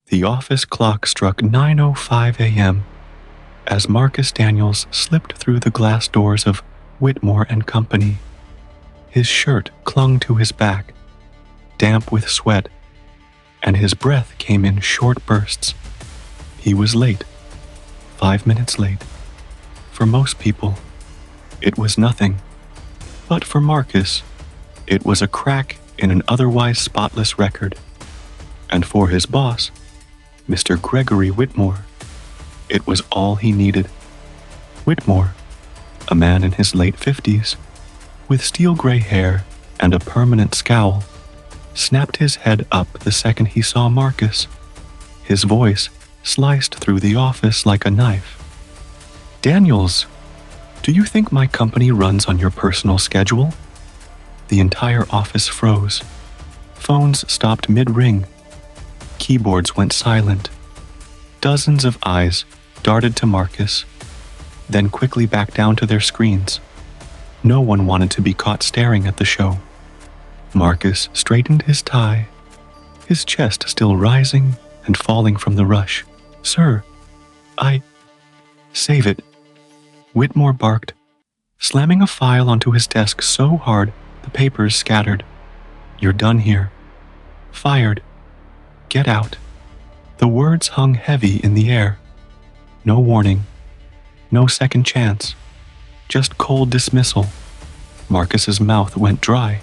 The office clock struck 9:05 a.m. as Marcus Daniels slipped through the glass doors of Whitmore and Company. His shirt clung to his back, damp with sweat, and his breath came in short bursts. He was late, 5 minutes late. For most people, it was nothing. But for Marcus, it was a crack in an otherwise spotless record. And for his boss, Mr. Gregory Whitmore, it was all he needed. Whitmore, a man in his late 50s, with steel-gray hair and a permanent scowl, snapped his head up the second he saw Marcus. His voice sliced through the office like a knife. "Daniels, do you think my company runs on your personal schedule?" The entire office froze. Phones stopped mid-ring. Keyboards went silent. Dozens of eyes darted to Marcus, then quickly back down to their screens. No one wanted to be caught staring at the show. Marcus straightened his tie, his chest still rising and falling from the rush. "Sir, Save it," Whitmore barked, slamming a file onto his desk so hard the papers scattered. "You're done here. Fired. Get out." The words hung heavy in the air. No warning. No second chance. Just cold dismissal. Marcus's mouth went dry.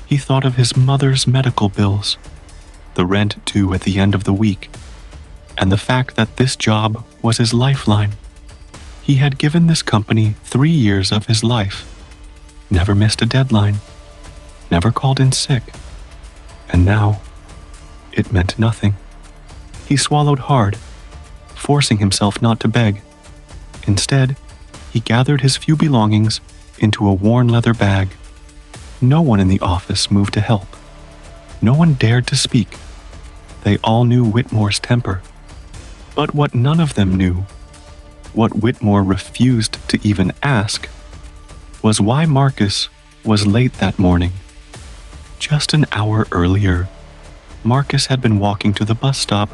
He thought of his mother's medical bills, the rent due at the end of the week, and the fact that this job was his lifeline. He had given this company 3 years of his life, never missed a deadline, never called in sick, and now it meant nothing. He swallowed hard, forcing himself not to beg. Instead, he gathered his few belongings into a worn leather bag. No one in the office moved to help. No one dared to speak. They all knew Whitmore's temper. But what none of them knew, what Whitmore refused to even ask, was why Marcus was late that morning. Just an hour earlier, Marcus had been walking to the bus stop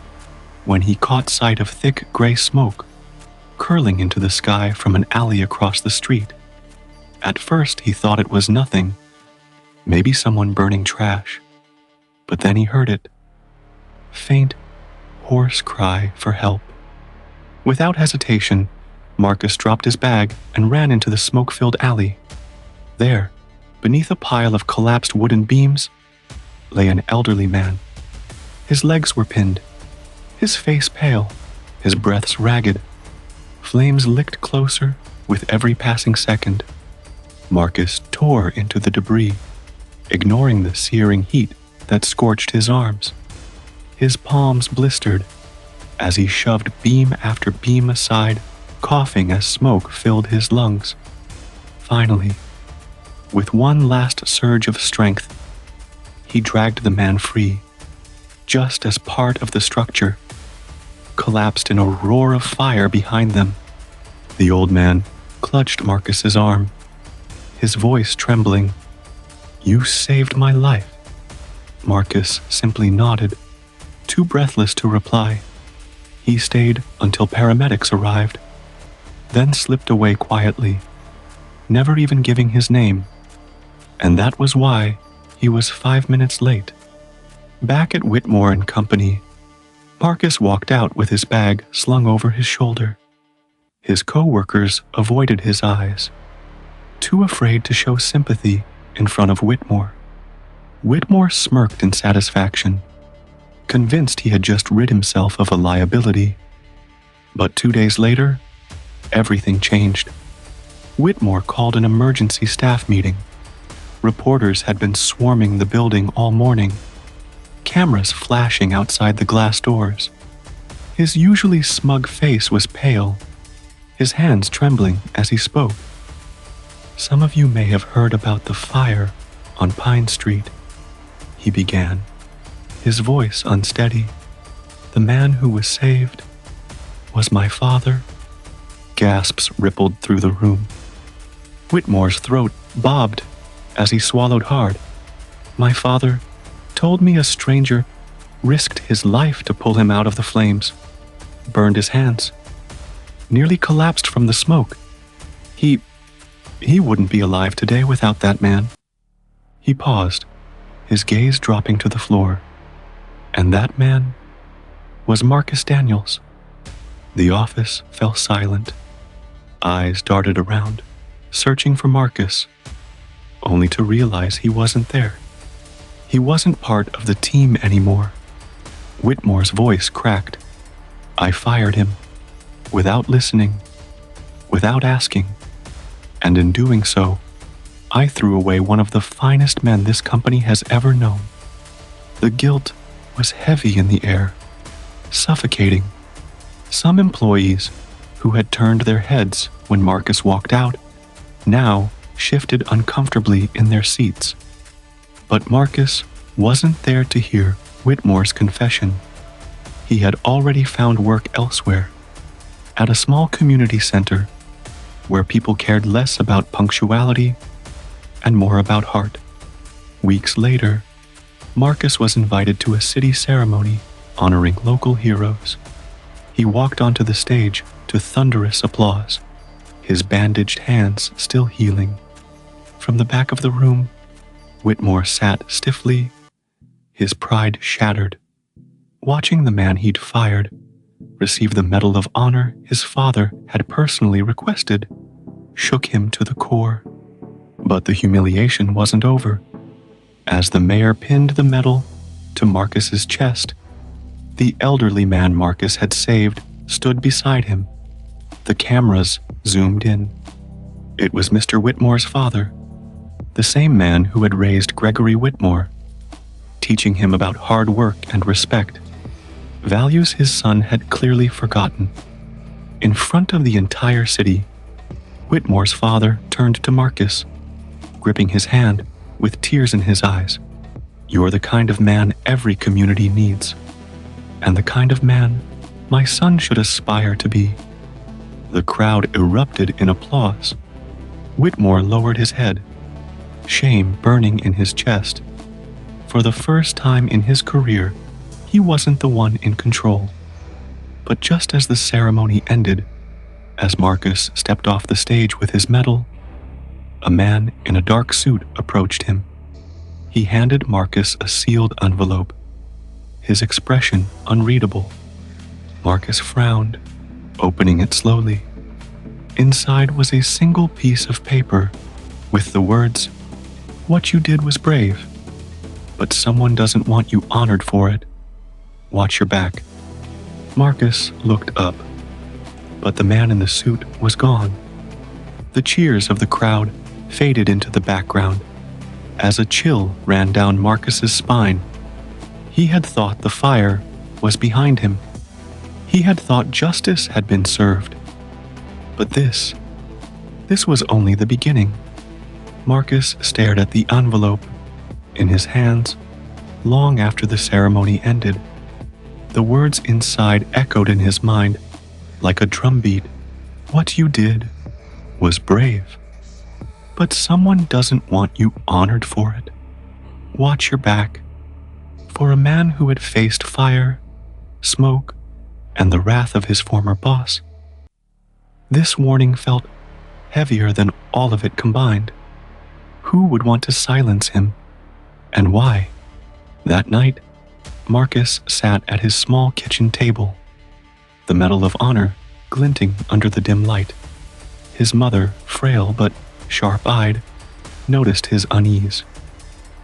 when he caught sight of thick gray smoke curling into the sky from an alley across the street. At first, he thought it was nothing, maybe someone burning trash. But then he heard it. Faint, hoarse cry for help. Without hesitation, Marcus dropped his bag and ran into the smoke-filled alley. There, beneath a pile of collapsed wooden beams, lay an elderly man. His legs were pinned, his face pale, his breaths ragged. Flames licked closer with every passing second. Marcus tore into the debris, ignoring the searing heat that scorched his arms. His palms blistered as he shoved beam after beam aside, coughing as smoke filled his lungs. Finally, with one last surge of strength, he dragged the man free, just as part of the structure collapsed in a roar of fire behind them. The old man clutched Marcus's arm, his voice trembling. "You saved my life." Marcus simply nodded, too breathless to reply. He stayed until paramedics arrived, then slipped away quietly, never even giving his name. And that was why he was 5 minutes late. Back at Whitmore and Company, Marcus walked out with his bag slung over his shoulder. His co-workers avoided his eyes, too afraid to show sympathy in front of Whitmore. Whitmore smirked in satisfaction, convinced he had just rid himself of a liability. But 2 days later, everything changed. Whitmore called an emergency staff meeting. Reporters had been swarming the building all morning, cameras flashing outside the glass doors. His usually smug face was pale, his hands trembling as he spoke. "Some of you may have heard about the fire on Pine Street," he began, his voice unsteady. "The man who was saved was my father." Gasps rippled through the room. Whitmore's throat bobbed as he swallowed hard. "My father told me a stranger risked his life to pull him out of the flames, burned his hands, nearly collapsed from the smoke. He wouldn't be alive today without that man. He paused, his gaze dropping to the floor. And that man was Marcus Daniels. The office fell silent. Eyes darted around, searching for Marcus, only to realize he wasn't there. He wasn't part of the team anymore. Whitmore's voice cracked. I fired him, without listening, without asking, and in doing so, I threw away one of the finest men this company has ever known. The guilt was heavy in the air, suffocating. Some employees, who had turned their heads when Marcus walked out, now shifted uncomfortably in their seats. But Marcus wasn't there to hear Whitmore's confession. He had already found work elsewhere, at a small community center, where people cared less about punctuality and more about heart. Weeks later, Marcus was invited to a city ceremony honoring local heroes. He walked onto the stage to thunderous applause, his bandaged hands still healing. From the back of the room, Whitmore sat stiffly, his pride shattered, watching the man he'd fired receive the Medal of Honor his father had personally requested, shook him to the core. But the humiliation wasn't over. As the mayor pinned the medal to Marcus's chest, the elderly man Marcus had saved stood beside him. The cameras zoomed in. It was Mr. Whitmore's father, the same man who had raised Gregory Whitmore, teaching him about hard work and respect, values his son had clearly forgotten. In front of the entire city, Whitmore's father turned to Marcus, gripping his hand with tears in his eyes. You're the kind of man every community needs, and the kind of man my son should aspire to be. The crowd erupted in applause. Whitmore lowered his head, shame burning in his chest. For the first time in his career, he wasn't the one in control. But just as the ceremony ended, as Marcus stepped off the stage with his medal, a man in a dark suit approached him. He handed Marcus a sealed envelope, his expression unreadable. Marcus frowned, opening it slowly. Inside was a single piece of paper with the words, "What you did was brave, but someone doesn't want you honored for it. Watch your back." Marcus looked up, but the man in the suit was gone. The cheers of the crowd faded into the background as a chill ran down Marcus's spine. He had thought the fire was behind him. He had thought justice had been served. But this was only the beginning. Marcus stared at the envelope in his hands long after the ceremony ended. The words inside echoed in his mind like a drumbeat. What you did was brave, but someone doesn't want you honored for it. Watch your back. For a man who had faced fire, smoke, and the wrath of his former boss, this warning felt heavier than all of it combined. Who would want to silence him, and why? That night, Marcus sat at his small kitchen table, the Medal of Honor glinting under the dim light. His mother, frail but sharp-eyed, noticed his unease.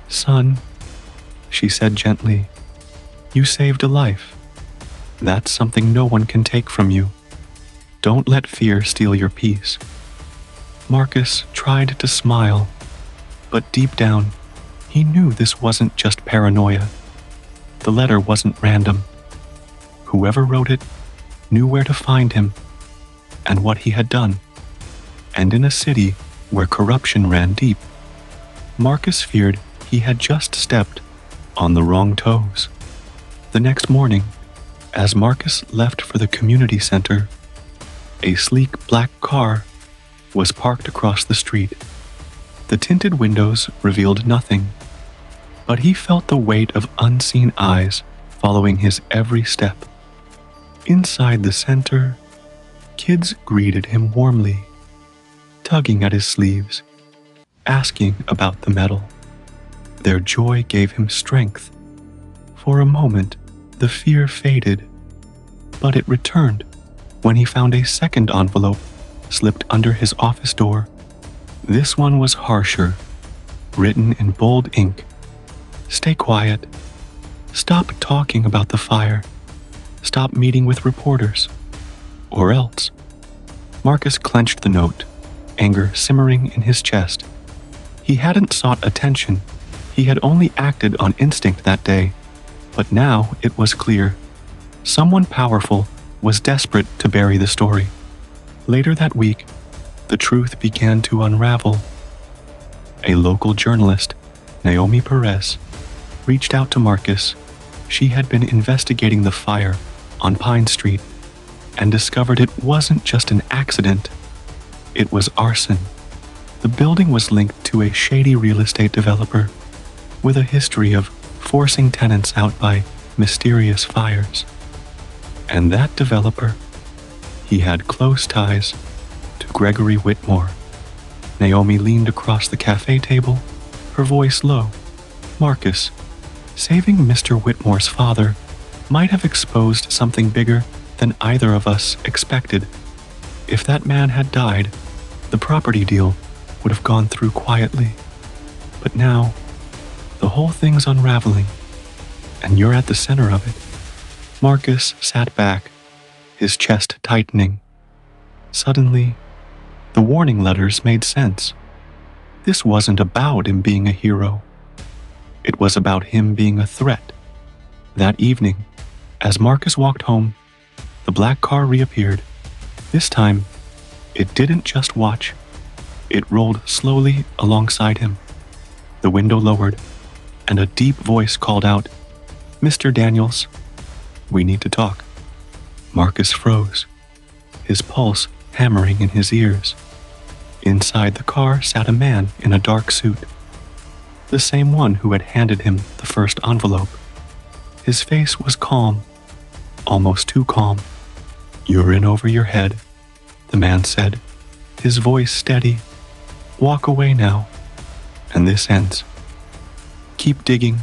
"Son," she said gently, "you saved a life. That's something no one can take from you. Don't let fear steal your peace." Marcus tried to smile, but deep down, he knew this wasn't just paranoia. The letter wasn't random. Whoever wrote it knew where to find him and what he had done. And in a city where corruption ran deep, Marcus feared he had just stepped on the wrong toes. The next morning, as Marcus left for the community center, a sleek black car was parked across the street. The tinted windows revealed nothing, but he felt the weight of unseen eyes following his every step. Inside the center, kids greeted him warmly, tugging at his sleeves, asking about the medal. Their joy gave him strength. For a moment, the fear faded, but it returned when he found a second envelope slipped under his office door. This one was harsher, written in bold ink. Stay quiet. Stop talking about the fire. Stop meeting with reporters. Or else. Marcus clenched the note, anger simmering in his chest. He hadn't sought attention. He had only acted on instinct that day. But now it was clear. Someone powerful was desperate to bury the story. Later that week, the truth began to unravel. A local journalist, Naomi Perez, reached out to Marcus. She had been investigating the fire on Pine Street and discovered it wasn't just an accident. It was arson. The building was linked to a shady real estate developer with a history of forcing tenants out by mysterious fires. And that developer, he had close ties to Gregory Whitmore. Naomi leaned across the cafe table, her voice low. Marcus, saving Mr. Whitmore's father might have exposed something bigger than either of us expected. If that man had died, the property deal would have gone through quietly. But now, the whole thing's unraveling, and you're at the center of it. Marcus sat back, his chest tightening. Suddenly, the warning letters made sense. This wasn't about him being a hero. It was about him being a threat. That evening, as Marcus walked home, the black car reappeared. This time, it didn't just watch. It rolled slowly alongside him. The window lowered, and a deep voice called out, "Mr. Daniels, we need to talk." Marcus froze, his pulse hammering in his ears. Inside the car sat a man in a dark suit, the same one who had handed him the first envelope. His face was calm, almost too calm. "You're in over your head," the man said, his voice steady. "Walk away now, and this ends. Keep digging,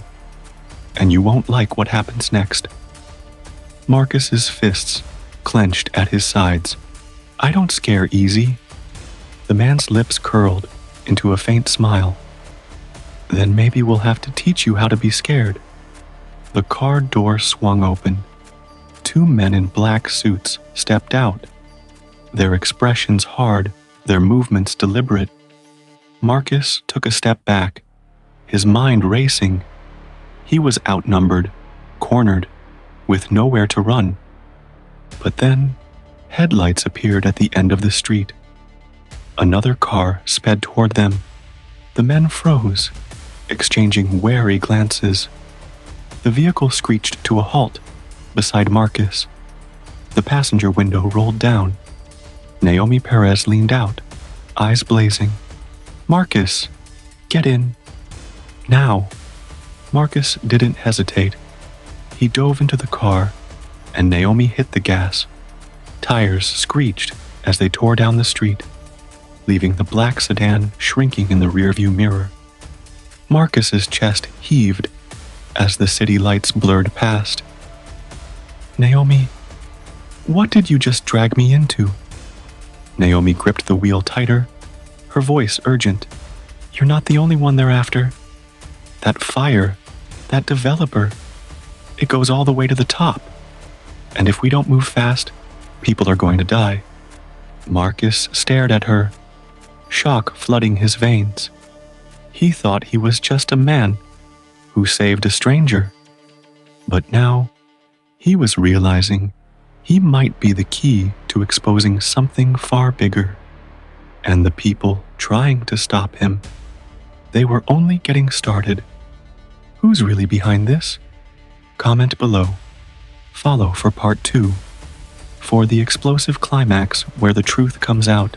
and you won't like what happens next." Marcus's fists clenched at his sides. "I don't scare easy." The man's lips curled into a faint smile. "Then maybe we'll have to teach you how to be scared." The car door swung open. Two men in black suits stepped out, their expressions hard, their movements deliberate. Marcus took a step back, his mind racing. He was outnumbered, cornered, with nowhere to run. But then, headlights appeared at the end of the street. Another car sped toward them. The men froze, exchanging wary glances. The vehicle screeched to a halt beside Marcus. The passenger window rolled down. Naomi Perez leaned out, eyes blazing. "Marcus, get in. Now." Marcus didn't hesitate. He dove into the car, and Naomi hit the gas. Tires screeched as they tore down the street, leaving the black sedan shrinking in the rearview mirror. Marcus's chest heaved as the city lights blurred past. "Naomi, what did you just drag me into?" Naomi gripped the wheel tighter, her voice urgent. "You're not the only one they're after. That fire, that developer, it goes all the way to the top. And if we don't move fast, people are going to die." Marcus stared at her, shock flooding his veins. He thought he was just a man who saved a stranger. But now, he was realizing he might be the key to exposing something far bigger. And the people trying to stop him, they were only getting started. Who's really behind this? Comment below. Follow for part 2, for the explosive climax where the truth comes out.